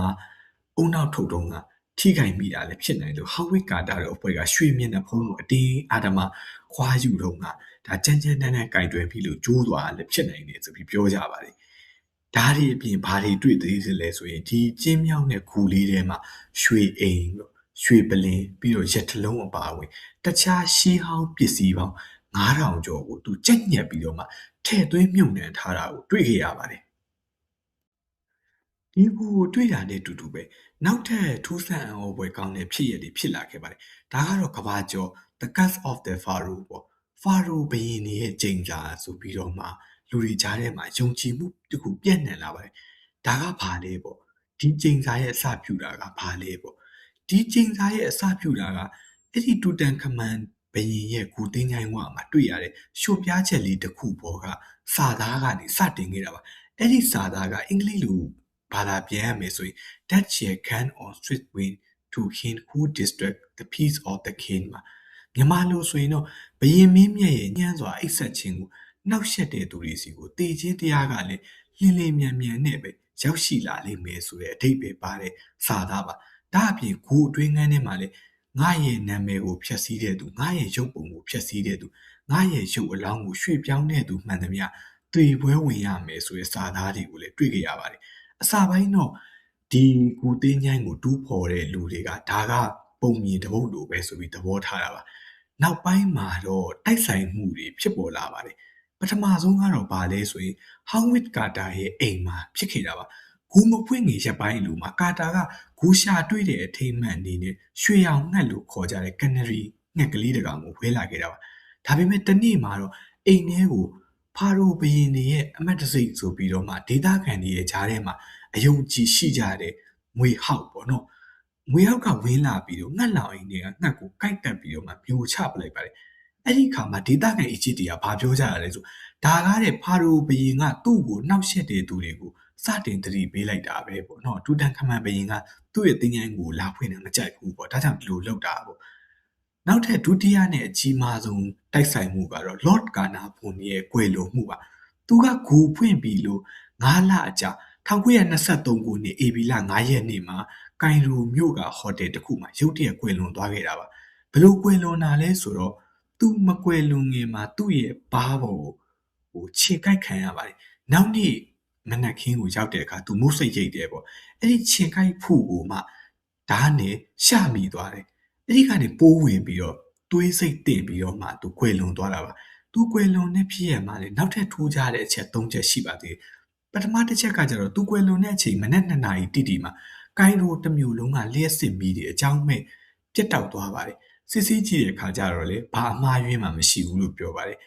အုံနောက်ထုတ်တုံးကထိခိုက်မိတာလည်းဖြစ်နိုင်လို့ဟောက်ဝစ်ကာတာတို့အဖွဲ့ကရွှေမျက်နှာဖုံးကိုအတင်းအာဓမခွာယူတော့ကဒါကြမ်းကြမ်းတမ်းတမ်းကင်တွယ်ပြီးလို့ကျိုးသွားတာလည်းဖြစ်နိုင်တယ်ဆိုပြီးပြောကြပါတယ်ဓာတ်တွေအပြင်ဘာတွေတွေ့သေးသလဲဆိုရင်ဒီကျင်းမြောင်းတဲ့ခူလေးထဲမှာရွှေအိမ်ပေါ့ရွှေပလင်ပြီးတော့ရက်ထလုံးအပါအဝင်တခြားရှီးဟောင်းပစ္စည်းပေါင်း9000ကျော်ကိုသူကြက်ညက်ပြီးတော့မှထည့်သွင်းမြုပ်နှံထားတာကိုတွေ့ခဲ့ရပါတယ်ဒီကူကိုတွေ့တာနဲ့တူတူပဲနောက်ထပ်ထူးဆန်းအံ့ဩဖွယ်ကောင်းတဲ့ဖြစ်ရည်တွေဖြစ်လာခဲ့ပါတယ်ဒါကတော့ကဘာကျော် The Curse of the Pharaoh ပေါ့ Pharaoh ဘုရင်ရဲ့ကျိန်စာဆိုပြီးတော့မှလူတွေကြားထဲမှာယုံကြည်မှုတခုပြန့်နှံ့လာပါတယ်ဒါကဘာလဲပေါ့ဒီကျိန်စာရဲ့အစပြုတာကဘာလဲပေါ့ဒီကျိန်စာရဲ့အစပြုတာကအဲ့ဒီတူတန်ခမန်ဘုရင်ရဲ့ဂူတင်းချိုင်းဝါမှာတွေ့ရတဲ့ရှို့ပြားချက်လေးတစ်ခုပေါ်ကစာသားကနေစတင်ခဲ့တာပါအဲ့ဒီစာသားကအင်္ဂလိပ်လိုဘာသာပြန်ရမယ်ဆိုရင် that shall can on swift wind to him who distract the peace of the king မှာမြန်မာလိုဆိုရင်တော့ဘယင်မင်းမြတ်ရဲ့ညံ့စွာအိပ်ဆက်ခြင်းကိုနှောက်ယှက်တဲ့သူတွေစီကိုတေခြင်းတရားကလည်းလင်းလင်းမြန်မြန်နဲ့ပဲရောက်ရှိလာလိမ့်မယ်ဆိုတဲ့အဓိပ္ပာယ်ပါတဲ့စာသားပါဒါအပြင်ဂူအတွင်းငန်းထဲမှာလည်းငါရဲ့နာမည်ကိုဖျက်ဆီးတဲ့သူငါရဲ့ရုပ်ပုံကိုဖျက်ဆီးတဲ့သူငါရဲ့ရုပ်အလောင်းကိုရွှေ့ပြောင်းတဲ့သူမှန်သမျှတွေ့ပွဲဝင်ရမယ်ဆိုတဲ့စာသားတွေကိုလည်းတွေ့ကြရပါတယ်အစာပိုင်းတော့ဒီကူတင်းချိုင်းကိုတူးဖော်တဲ့လူတွေကဒါကပုံမြင်တပုတ်လိုပဲဆိုပြီးသဘောထားတာပါနောက်ပိုင်းမှာတော့တိုက်ဆိုင်မှုတွေဖြစ်ပေါ်လာပါတယ်ပထမဆုံးကတော့ဘာလဲဆိုရင်ဟောင်းဝစ်ကာတာရဲ့အိမ်မှာဖြစ်ခဲ့တာပါဂူမဖွင့်ငယ်ရက်ပိုင်းလူမှာကာတာကဂူရှာတွေ့တဲ့အထိမ်းအမှန်အနေနဲ့ရွှေရောင်ငှက်လို့ခေါ်ကြတဲ့ကနရီငှက်ကလေးတကောင်ကိုဝဲလာခဲ့တာပါဒါပေမဲ့တနေ့မှာတော့အိမ်ထဲကိုဖာရိုဘုရင်တွေရဲ့အမတ်တစိတ်ဆိုပြီးတော့မှဒေသခံတွေရဲ့ဂျားထဲမှာအယုံကြည်ရှိကြတဲ့ငွေဟောက်ပေါ့နော်ငွေဟောက်ကဝင်းလာပြီးတော့ငှက်လောင်အိမ်တွေကငှက်ကိုကိုက်တက်ပြီးတော့မှပြိုချပလိုက်ပါတယ်အဲ့ဒီခါမှာဒေသခံအီဂျစ်တွေကဘာပြောကြရလဲဆိုဒါကားတဲ့ဖာရိုဘုရင်ကသူ့ကိုနှောက်ယှက်တဲ့သူတွေကိုစတင်သတိပေးလိုက်တာပဲပေါ့နော်တူတန်ခမန်ဘုရင်ကသူ့ရဲ့တင်ញိုင်းကိုလာဖွင့်တာမကြိုက်ဘူးပေါ့ဒါကြောင့်ဒီလိုလုပ်တာပေါ့နောက်ထပ်ဒုတိယနဲ့အကြီးမားဆုံးတိုက်ဆိုင်မှုကတော့ Lord Carnarvon ရဲ့ကွယ်လွန်မှုပါသူကဂူဖွင့်ပြီးလို့9လအကြာ1923ခုနှစ်ဧပြီလ9ရက်နေ့မှာကိုင်ရိုမြို့ကဟိုတယ်တစ်ခုမှာရုတ်တရက်ကွယ်လွန်သွားခဲ့တာပါဘယ်လိုကွယ်လွန်တာလဲဆိုတော့သူမကွယ်လွန်ခင်မှာသူ့ရဲ့ဘားပေါ်ကိုခြေကိုက်ခံရပါတယ်နောက်နေ့မနက်ခင်းကိုရောက်တဲ့အခါသူမုတ်စိတ်ရိတ်တယ်ပေါ့အဲ့ဒီခြေကိုက်ဖို့ကိုမှဓာတ်နဲ့ရှမိသွားတယ်အဲ့ဒီကနေပိုးဝင်ပြီးတော့သွေးစိတ်တင်ပြီးတော့မှသူကွယ်လွန်သွားတာပါ သူကွယ်လွန်တဲ့ဖြစ်ရမှာလေနောက်ထပ်ထူးခြားတဲ့အချက်၃ချက်ရှိပါသေးတယ်ပထမတစ်ချက်ကကျတော့သူကွယ်လွန်တဲ့အချိန်မနက်2နာရီတိတိမှာကိုင်ရိုတစ်မျိုးလုံးကလျှက်စစ်မီးတွေအကြောင်းမဲ့ပြတ်တောက်သွားပါတယ်စစ်ဆေးကြည့်တဲ့အခါကျတော့လေဘာအမှားယွင်းမှမရှိဘူးလို့ပြောပါတယ်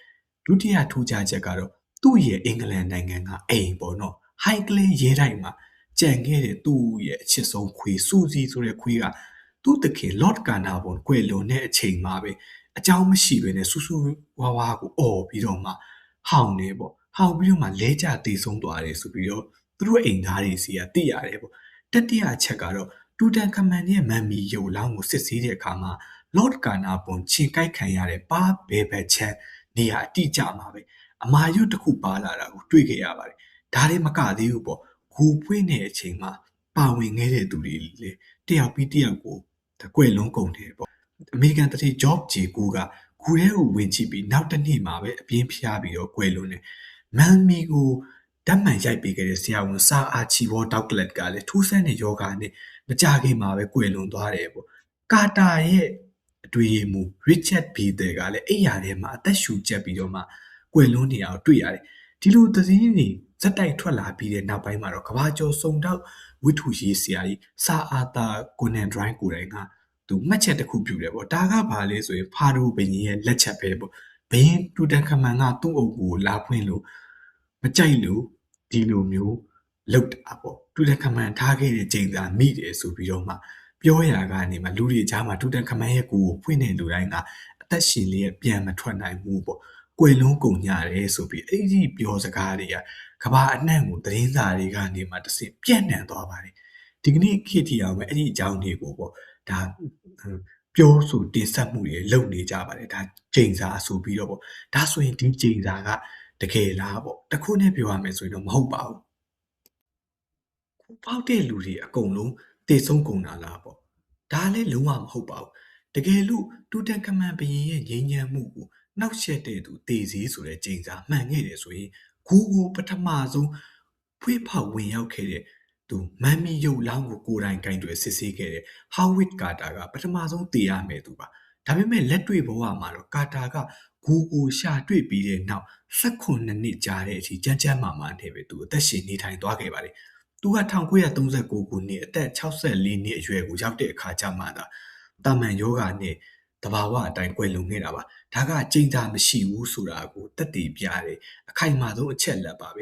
ဒုတိယထူးခြားချက်ကတော့သူ့ရဲ့အင်္ဂလန်နိုင်ငံကအိမ်ပေါ့နော်ဟိုက်ကလေးရဲတိုင်းမှာကြံခဲ့တဲ့သူ့ရဲ့အချစ်ဆုံးခွေစူစီဆိုတဲ့ခွေးကသူ့တခင် Lord Carnarvon ကွယ်လွန်တဲ့အချိန်မှာပဲအကြောင်းမရှိဘဲနဲ့စူးစူးဝါးဝါးကိုအော်ပြီးတော့မှဟောင်းနေပေါ့ဟောင်းပြီးတော့မှလဲကျတည်ဆုံးသွားတယ်ဆိုပြီးတော့သူတို့အိမ်သားတွေစီကသိရတယ်ပေါ့တတိယအချက်ကတော့တူတန်ခမန်ရဲ့မမ်မီရုပ်လောင်းကိုစစ်ဆေးတဲ့အခါမှာ Lord Carnarvon ခြေကိုက်ခံရတဲ့ပါးဘဲဘက်ချက်နေရာအတိအကျမှာပဲအမာရွတ်တစ်ခုပါလာတာကိုတွေ့ခဲ့ရပါတယ်ဒါတွေမကသေးဘူးပေါ့ဂူဖွင့်တဲ့အချိန်မှာပါဝင်ခဲ့တဲ့သူတွေလေတယောက်ပြီးတယောက်ကိုကွယ်လွန်ကုန်တယ်ပေါ့အမေရိကန်တတိ George J. Koo ကဂူထဲကိုဝင်ကြည့်ပြီးနောက်တစ်နေ့မှာပဲအပြင်းဖျားပြီးတော့ကွယ်လွန်တယ်မန်မီကိုဓာတ်မှန်ရိုက်ပေးခဲ့တဲ့ဆရာဝန်စာအာချီဘောဒေါက်ကလက်ကလည်းထူးဆန်းတဲ့ယောဂနဲ့မကြခင်မှာပဲကွယ်လွန်သွားတယ်ပေါ့ကာတာရဲ့အတွေ့အမှု Richard Bethel ကလည်းအဲ့ရထဲမှာအသက်ရှူကျက်ပြီးတော့မှကွယ်လွန်နေတာကိုတွေ့ရတယ်ဒီလိုသတင်းတွေဇက်တိုက်ထွက်လာပြီးတဲ့နောက်ပိုင်းမှာတော့ကဘာကျော်စုံတော့ဝိထုရေးဆရာကြီးစာအာသာကွန်နန်ဒရိုင်းကိုယ်တိုင်ကသူမှတ်ချက်တစ်ခုပြုတယ်ပေါ့ဒါကဘာလဲဆိုရင်ဖာဒိုဘင်းရဲ့လက်ချက်ပဲပေါ့ဘင်းတူတန်ခမန်ကသူ့အုပ်ကိုလာဖွင့်လို့မကြိုက်လို့ဒီလိုမျိုးလောက်တာပေါ့တူတန်ခမန်ထားခဲ့တဲ့ချိန်သာမိတယ်ဆိုပြီးတော့မှပြောရကနေမှလူတွေကြားမှာတူတန်ခမန်ရဲ့ကိုယ်ကိုဖွင့်တဲ့လူတိုင်းကအသက်ရှင်လျက်ပြန်မထွက်နိုင်ဘူးပေါ့ကွယ်လုံးကုန်ကြတယ်ဆိုပြီးအဲ့ဒီပြောစကားတွေကကဘာအနှံ့ကိုသတင်းစာတွေကနေမှတစ်စက်ပြန့်နှံ့သွားပါတယ်ဒီကနေ့ခေတ်ထီအောင်ပဲအဲ့ဒီအကြောင်းတွေကိုပေါ့ဒါပြောဆိုတင်ဆက်မှုတွေလုပ်နေကြပါတယ်ဒါချိန်စာဆိုပြီးတော့ပေါ့ဒါဆိုရင်ဒီချိန်စာကတကယ်လားပေါ့တခုနဲ့ပြောရမယ်ဆိုရင်တော့မဟုတ်ပါဘူးခုပေါက်တဲ့လူတွေအကုန်လုံးတည်ဆုံးကုန်တာလားပေါ့ဒါလည်းလုံးဝမဟုတ်ပါဘူးတကယ်လို့တူတန်ခမန်ဘရင်ရဲ့ငြိမ်းချမ်းမှုကိုနှောက်ယှက်တဲ့သူတည်စည်းဆိုတဲ့ချိန်စာမှန်ခဲ့တယ်ဆိုရင်ဂူကိုပထမဆုံးဖွေးဖောက်ဝင်ရောက်ခဲ့တဲ့သူမမ်မီရုပ်လောင်းကိုကိုယ်တိုင်ကင်တွယ်စစ်ဆေးခဲ့တဲ့ဟောင်းဝစ်ကာတာကပထမဆုံးတည်ရမယ်သူပါဒါပေမဲ့လက်တွေ့ဘဝမှာတော့ကာတာကဂူကိုရှာတွေ့ပြီးတဲ့နောက်18နှစ်ကြာတဲ့အထိကြမ်းကြမ်းမာမာနဲ့ပဲသူအသက်ရှင်နေထိုင်သွားခဲ့ပါတယ်သူက1939ခုနှစ်အသက်64နှစ်အရွယ်ကိုရောက်တဲ့အခါကျမှတာမန်ယောဂနဲ့တဘာဝအတိုင်းကွယ်လွန်ခဲ့တာပါဒါကကြိမ်သာမရှိဘူးဆိုတာကိုတက်တည်ပြတယ်အခိုင်အမာဆုံးအချက်လက်ပါပဲ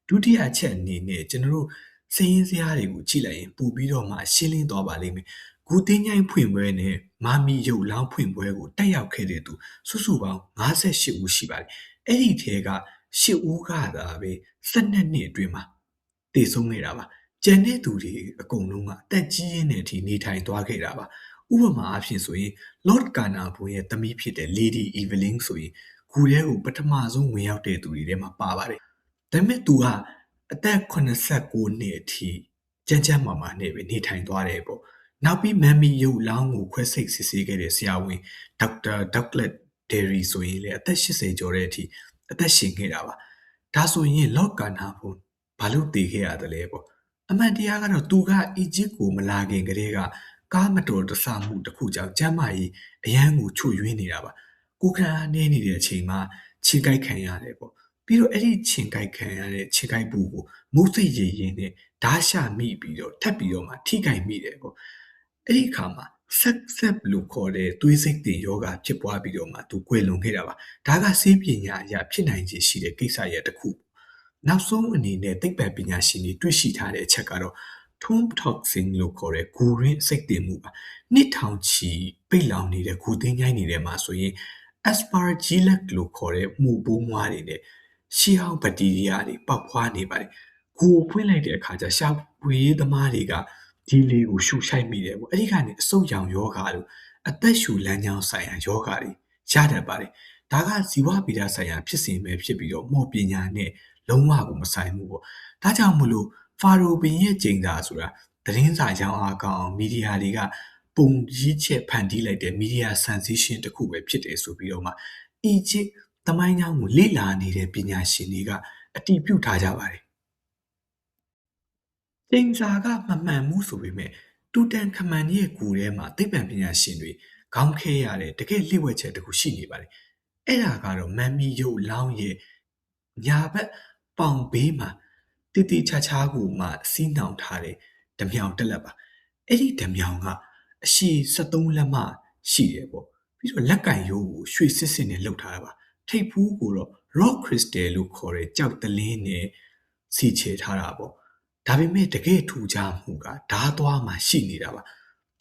ဒုတိယအချက်အနေနဲ့ကျွန်တော်တို့စည်ရင်းစရာတွေကိုကြည့်လိုက်ရင်ပို့ပြီးတော့မှရှင်းလင်းသွားပါလိမ့်မယ်ဂူတင်းញိုင်းဖွင့်ပွဲနဲ့မာမီရုပ်လောင်းဖွင့်ပွဲကိုတက်ရောက်ခဲ့တဲ့သူစုစုပေါင်း58ဦးရှိပါတယ်အဲ့ဒီထဲက8ဦးကသာပဲ12နှစ်အတွင်းမှာတည်ဆုံးနေတာပါကျန်တဲ့သူတွေအကုန်လုံးကအသက်ကြီးရင်းတဲ့အထိနေထိုင်သွားခဲ့တာပါဥပမာအဖြစ်ဆိုရင် Lord Carnarvon ရဲ့သမီးဖြစ်တဲ့ Lady Evelyn ဆိုရင်ဂူထဲကိုပထမဆုံးဝင်ရောက်တဲ့သူတွေထဲမှာပါပါတယ်။ဒါပေမဲ့သူကအသက်89နှစ်အထိကြမ်းကြမ်းမာမာနဲ့ပဲနေထိုင်သွားတယ်ပေါ့။နောက်ပြီးမမ်မီရုပ်လောင်းကိုခွဲစိတ်စစ်ဆေးခဲ့တဲ့ဆရာဝန်ဒေါက်တာဒေါက်ကလတ်ဒေရီဆိုရင်လည်းအသက်80ကျော်တဲ့အထိအသက်ရှင်ခဲ့တာပါ။ဒါဆိုရင် Lord Carnarvon ဘာလို့တည်ခဲ့ရတယ်လဲပေါ့။အမှန်တရားကတော့သူကအီဂျစ်ကိုမလာခင်ကတည်းကကားမတော်တဆမှုတစ်ခုကြောင့်ကျမ်းမာရေးအရန်ကိုချွတ်ယွင်းနေတာပါကိုခံအားနေနေတဲ့အချိန်မှာခြေကိုက်ခံရတယ်ပေါ့ပြီးတော့အဲ့ဒီခြေကိုက်ခံရတဲ့ခြေကိုက်ပူကိုမုတ်စိတ်ရည်ရင်းနဲ့ဓာရှမိပြီးတော့ထပ်ပြီးတော့မှထိကိုက်မိတယ်ပေါ့အဲ့ဒီအခါမှာဆက်လို့ခေါ်တဲ့သွေးစိတ်တင်ယောဂဖြစ်ပွားပြီးတော့မှသူကွယ်လွန်ခဲ့တာပါဒါကဆေးပညာအရာဖြစ်နိုင်ခြေရှိတဲ့ကိစ္စရဲ့တစ်ခုနောက်ဆုံးအနေနဲ့သိပ္ပံပညာရှင်တွေတွေ့ရှိထားတဲ့အချက်ကတော့Tomb toxin လို့ခေါ်တဲ့ဂူရင်းစိတ်တင်မှုပါနှစ်ထောင်ချီပိတ်လောင်နေတဲ့ဂူသင်းချိုင်းနေတဲ့မှာဆိုရင် aspergillus လို့ခေါ်တဲ့မှုပိုးမွားတွေနဲ့ရှီဟောင်းဘက်တီးရီးယားတွေပေါက်ဖွားနေပါတယ်ဂူကိုဖွင့်လိုက်တဲ့အခါကျရှာဖွေသမားတွေကဒီလေကိုရှူရှိုက်မိတယ်ပေါ့အဲ့ဒီကနေအဆုတ်ရောင်ယောဂါလို့အသက်ရှူလမ်းကြောင်းဆိုင်ရာယောဂါတွေရတတ်ပါတယ်ဒါကဇီဝဗေဒဆိုင်ရာဖြစ်စဉ်ပဲဖြစ်ပြီးတော့မော်ပညာနဲ့လုံးဝကိုမဆိုင်ဘူးပေါ့ဒါကြောင့်မလို့ဖာရိုဘင်ရဲ့ကျိန်စာဆိုတာသတင်းစာရောင်းအားကောင်းမီဒီယာတွေကပုံကြီးချက်ဖန်တီးလိုက်တဲ့မီဒီယာ sensation တစ်ခုပဲဖြစ်တယ်ဆိုပြီးတော့မှအီဂျစ်သမိုင်းကြောင်းကိုလေ့လာနေတဲ့ပညာရှင်တွေကအတည်ပြုထားကြပါတယ်ကျိန်စာကမမှန်ဘူးဆိုပေမဲ့တူတန်ခမန်ရဲ့ဂူထဲမှာသိပ္ပံပညာရှင်တွေခေါင်းခဲရတဲ့တကယ်လျှို့ဝှက်ချက်တစ်ခုရှိနေပါတယ် အဲ့ဒါကတော့မမ်မီရုပ်လောင်းရဲ့ညာဘက်ပေါင်ဘေးမှာတိတိချာချာကိုမှစီးနှောင်ထားတဲ့ဓမြောင်တက်လက်ပါအဲ့ဒီဓမြောင်ကအရှိ73လက်မှရှိတယ်ပေါ့ပြီးတော့လက်ကင်ရိုးကိုရွှေစစ်စစ်နဲ့လှုပ်ထားတာပါထိပ်ဖူးကိုတော့ rock crystal လို့ခေါ်တဲ့ကြောက်တလင်းနဲ့စီချေထားတာပေါ့ဒါပေမဲ့တကယ်ထူခြားမှုကဓားသွားမှရှိနေတာပါ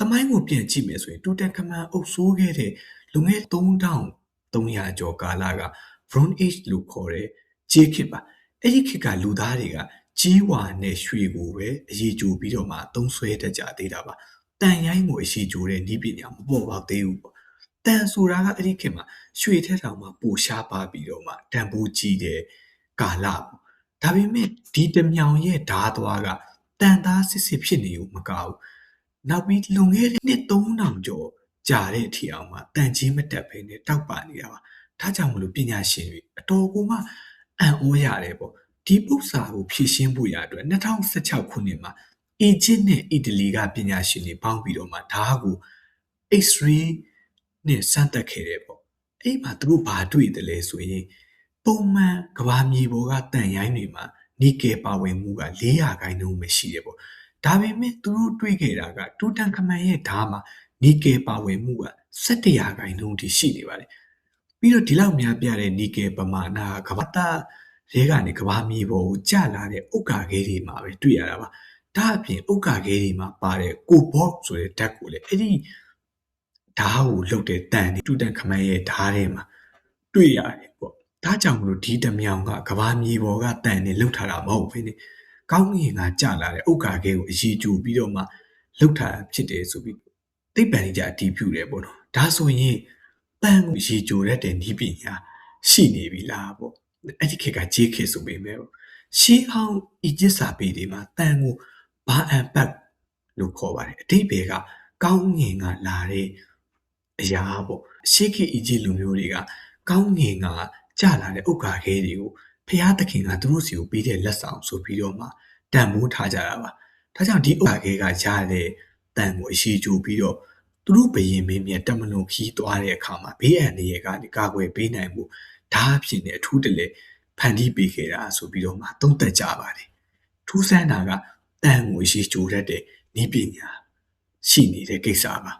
တမိုင်းကိုပြန်ကြည့်မယ်ဆိုရင်တူတန်ခမန်အုပ်ဆိုးခဲ့တဲ့လူငယ်3300ကျော်ကာလက Bronze Age လို့ခေါ်တဲ့ကြေးခေတ်ပါအဲ့ဒီခေတ်ကလူသားတွေကကြီးဝါနဲ့ရွှေကိုပဲအရေးကြိုပြီးတော့မှသုံးဆွဲတတ်ကြသေးတာပါတန်ရိုင်းကိုအရေးကြိုတဲ့နည်းပညာမပေါ်ပေါက်သေးဘူးပေါ့တန်ဆိုတာကအဲ့ဒီခေတ်မှာရွှေထက်တောင်မှပိုရှားပါပြီးတော့မှတန်ဖိုးကြီးတဲ့ကာလပေါ့ဒါပေမဲ့ဒီတမြောင်ရဲ့ဓားသွားကတန်သားစစ်စစ်ဖြစ်နေ ਉ မကဘူးနောက်ပြီးလွန်ခဲ့တဲ့နှစ်3000ကျော်ကြာတဲ့အထိအောင်မှတန်ကြီးမတက်ဘဲနဲ့တောက်ပါနေတာပါဒါကြောင့်မလို့ပညာရှင်တွေအတော်ကိုမှအံ့ဩရတယ်ပေါ့ဒီပု္ပ္ပစာကိုဖြည့်ရှင်းဖို့ရအတွက်2016ခုနှစ်မှာအီဂျစ်နဲ့အီတလီကပညာရှင်တွေပေါင်းပြီးတော့မှဓာတ်ကို X-ray နဲ့စမ်းသပ်ခဲ့တယ်ပေါ့အဲ့မှာသူတို့ဘာတွေ့တယ်လဲဆိုရင်ပုံမှန်ကဘာမြေပေါ်ကတန်ရိုင်းတွေမှာနီကယ်ပါဝင်မှုက400ခိုင်နှုန်းပဲရှိတယ်ပေါ့ဒါပေမဲ့သူတို့တွေ့ခဲ့တာကတူတန်ခမန်ရဲ့ဓာတ်မှာနီကယ်ပါဝင်မှုက1700ခိုင်နှုန်းထိရှိနေပါတယ်ပြီးတော့ဒီလောက်များပြတဲ့နီကယ်ပမာဏကကဘာတာရဲကနေကဘာမြေပေါ်ကိုကျလာတဲ့ဥက္ကာခဲတွေမှာပဲတွေ့ရတာပါဒါအပြင်ဥက္ကာခဲတွေမှာပါတဲ့ကိုဘော့ဆိုတဲ့ဓာတ်ကိုလည်းအဲ့ဒီဓာတ်ကိုလှုပ်တဲ့တန်တူတန်ခမန်ရဲ့ဓာတ်ထဲမှာတွေ့ရတယ်ပေါ့ဒါကြောင့်မလို့ဒီတမြောင်ကကဘာမြေပေါ်ကတန်နဲ့လှုပ်ထားတာမဟုတ်ဘဲနဲ့ကောင်းကင်ကကျလာတဲ့ဥက္ကာခဲကိုအရေးကြိုပြီးတော့မှလှုပ်ထားတာဖြစ်တယ်ဆိုပြီးသိပ္ပံကြီးအတည်ပြုတယ်ပေါ့နော်ဒါဆိုရင်တန်ကိုရေကြိုရတဲ့ဤပညာရှိနေပြီလားပေါ့အဲ့ဒီခေတ်ကဂျေးခေတ်ဆိုပေမဲ့ရှေးဟောင်းအီဂျစ်စာပေတွေမှာတန်ကိုဘာအန်ပတ်လို့ခေါ်ပါတယ်အတိတ်ဘယ်ကကောင်းငင်ကလာတဲ့အရာပေါ့ရှေးခေတ်အီဂျစ်လူမျိုးတွေကကောင်းငင်ကကျလာတဲ့ဥက္ကာခဲတွေကိုဖျားသခင်ကသူတို့စီကိုပေးတဲ့လက်ဆောင်ဆိုပြီးတော့မှတန်မိုးထားကြတာပါဒါကြောင့်ဒီဥက္ကာခဲကရတဲ့တန်ကိုအရှိကြိုပြီးတော့သူတို့ဘယင်မင်းမြတ်တမလွန်ခီးသွားတဲ့အခါမှာဘေးအန္တရာယ်ကနေကာကွယ်ပေးနိုင်မှုဒါအဖြစ်နဲ့အထူးတလဲဖန်တီးပေးခဲ့တာဆိုပြီးတော့မှသုံးသပ်ကြပါတယ်ထူးဆန်းတာကတန်ကိုအရှိကြိုတတ်တဲ့နည်းပညာရှိနေတဲ့ကိစ္စပါ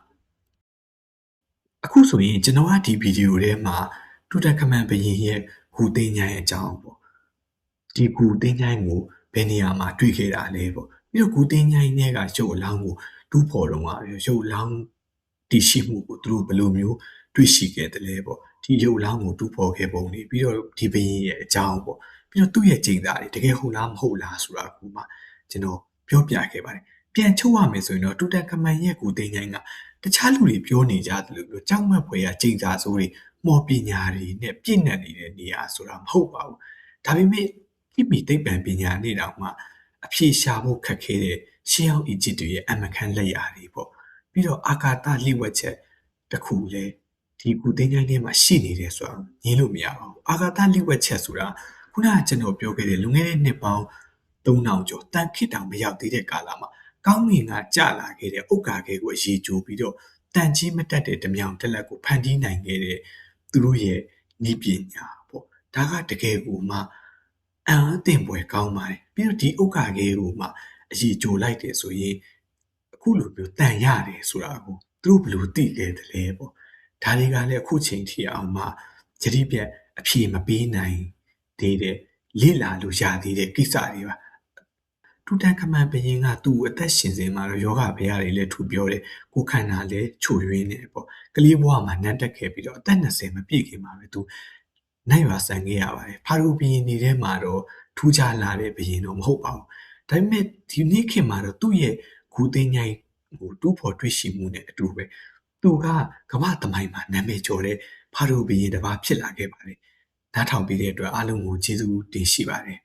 အခုဆိုရင်ကျွန်တော်ကဒီဗီဒီယိုထဲမှာတူတန်ခမန်ဘယင်ရဲ့ဂူသိန်းချိုင်းအကြောင်းပေါ့ဒီဂူသိန်းချိုင်းကိုဘယ်နေရာမှာတွေ့ခဲ့တာလဲပေါ့ပြီးတော့ဂူသိန်းချိုင်းနဲ့ကရုပ်အလောင်းကိုတူးဖော်တော့ကရုပ်အလောင်းတည်ရှိမှုကိုသူတို့ဘယ်လိုမျိုးတွေ့ရှိခဲ့တယ်လဲပေါ့ဒီရုပ်အလောင်းကိုတူးဖော်ခဲ့ပုံတွေပြီးတော့ဒီဘယင်ရဲ့အကြောင်းပေါ့ပြီးတော့သူ့ရဲ့ကျင့်သားတွေတကယ်ဟုတ်လားမဟုတ်လားဆိုတာကိုမှကျွန်တော်ပြောပြခဲ့ပါတယ်ပြန်ချုပ်ရမယ်ဆိုရင်တော့တူတန်ခမန်ရဲ့ဂူသိန်းချိုင်းကတခြားလူတွေပြောနေကြတယ်လို့ပြောကြောက်မက်ဖွယ်ရကျင့်စာဆိုးတွေမော်ပညာတွေနဲ့ပြည့်နှက်နေတဲ့နေရာဆိုတာမဟုတ်ပါဘူးဒါပေမဲ့ဒီမိသိပ္ပံပညာနဲ့တောင်မှအဖြေရှာဖို့ခက်ခဲတဲ့ရှေးဟောင်းအီဂျစ်တွေရဲ့အမခန့်လက်ရာတွေပေါ့ပြီးတော့အာကာသလိဝက်ချက်တစ်ခုလဲဒီဂူသိန်းချိုင်းထဲမှာရှိနေတယ်ဆိုတာညင်းလို့မရပါဘူးအာကာသလိဝက်ချက်ဆိုတာခုနကကျွန်တော်ပြောခဲ့တဲ့လွန်ခဲ့တဲ့နှစ်ပေါင်း3000ကျော်တန်ခေတ်တောင်မရောက်သေးတဲ့ကာလမှာကောင်းငင်ကကျလာခဲ့တဲ့ဥက္ကာခဲကိုအရေးကြိုပြီးတော့တန်ကြီးမတက်တဲ့ဓမြောင်တက်လက်ကိုဖန်တီးနိုင်ခဲ့တဲ့သူတို့ရဲ့နည်းပညာပေါ့ဒါကတကယ်ကိုမှအံ့အသင့်ပွဲကောင်းပါတယ်ပြီးတော့ဒီဥက္ကာခဲကိုမှအရေးကြိုလိုက်တယ်ဆိုရင်အခုလိုမျိုးတန်ရတယ်ဆိုတာကိုသူတို့ဘယ်လိုသိခဲ့တယ်လဲပေါ့ဒါတွေကလည်းအခုချိန်ထိအောင်မှကြတိပြတ်အဖြေမပေးနိုင်သေးတဲ့လိလာလို့ရသေးတဲ့ကိစ္စတွေပါတူတန်ခမန်ဘယင်ကသူ့အသက်ရှင်စဉ်မှာတော့ယောဂဘရားတွေလည်းထူပြောတယ်ကိုခန္ဓာလည်းချို့ယွင်းနေပေါ့ကလေးဘဝမှာနတ်တက်ခဲ့ပြီးတော့အသက်20မပြည့်ခင်မှာပဲသူနိုင်ရွာဆန်ခဲ့ရပါတယ်ဖာရူဘီရင်နေထဲမှာတော့ထူးခြားလာတဲ့ဘယင်တော့မဟုတ်ပါဘူးဒါပေမဲ့ဒီနေ့ခင်မှာတော့သူ့ရဲ့ဂူသိန်းချိုင်းကိုတူးဖော်တွေ့ရှိမှုနဲ့အတူပဲသူကကမ္ဘာသမိုင်းမှာနာမည်ကျော်တဲ့ဖာရူဘီရင်တစ်ပါးဖြစ်လာခဲ့ပါတယ်နားထောင်ပြီးတဲ့အတွက်အားလုံးကိုကျေးဇူးတင်ရှိပါတယ်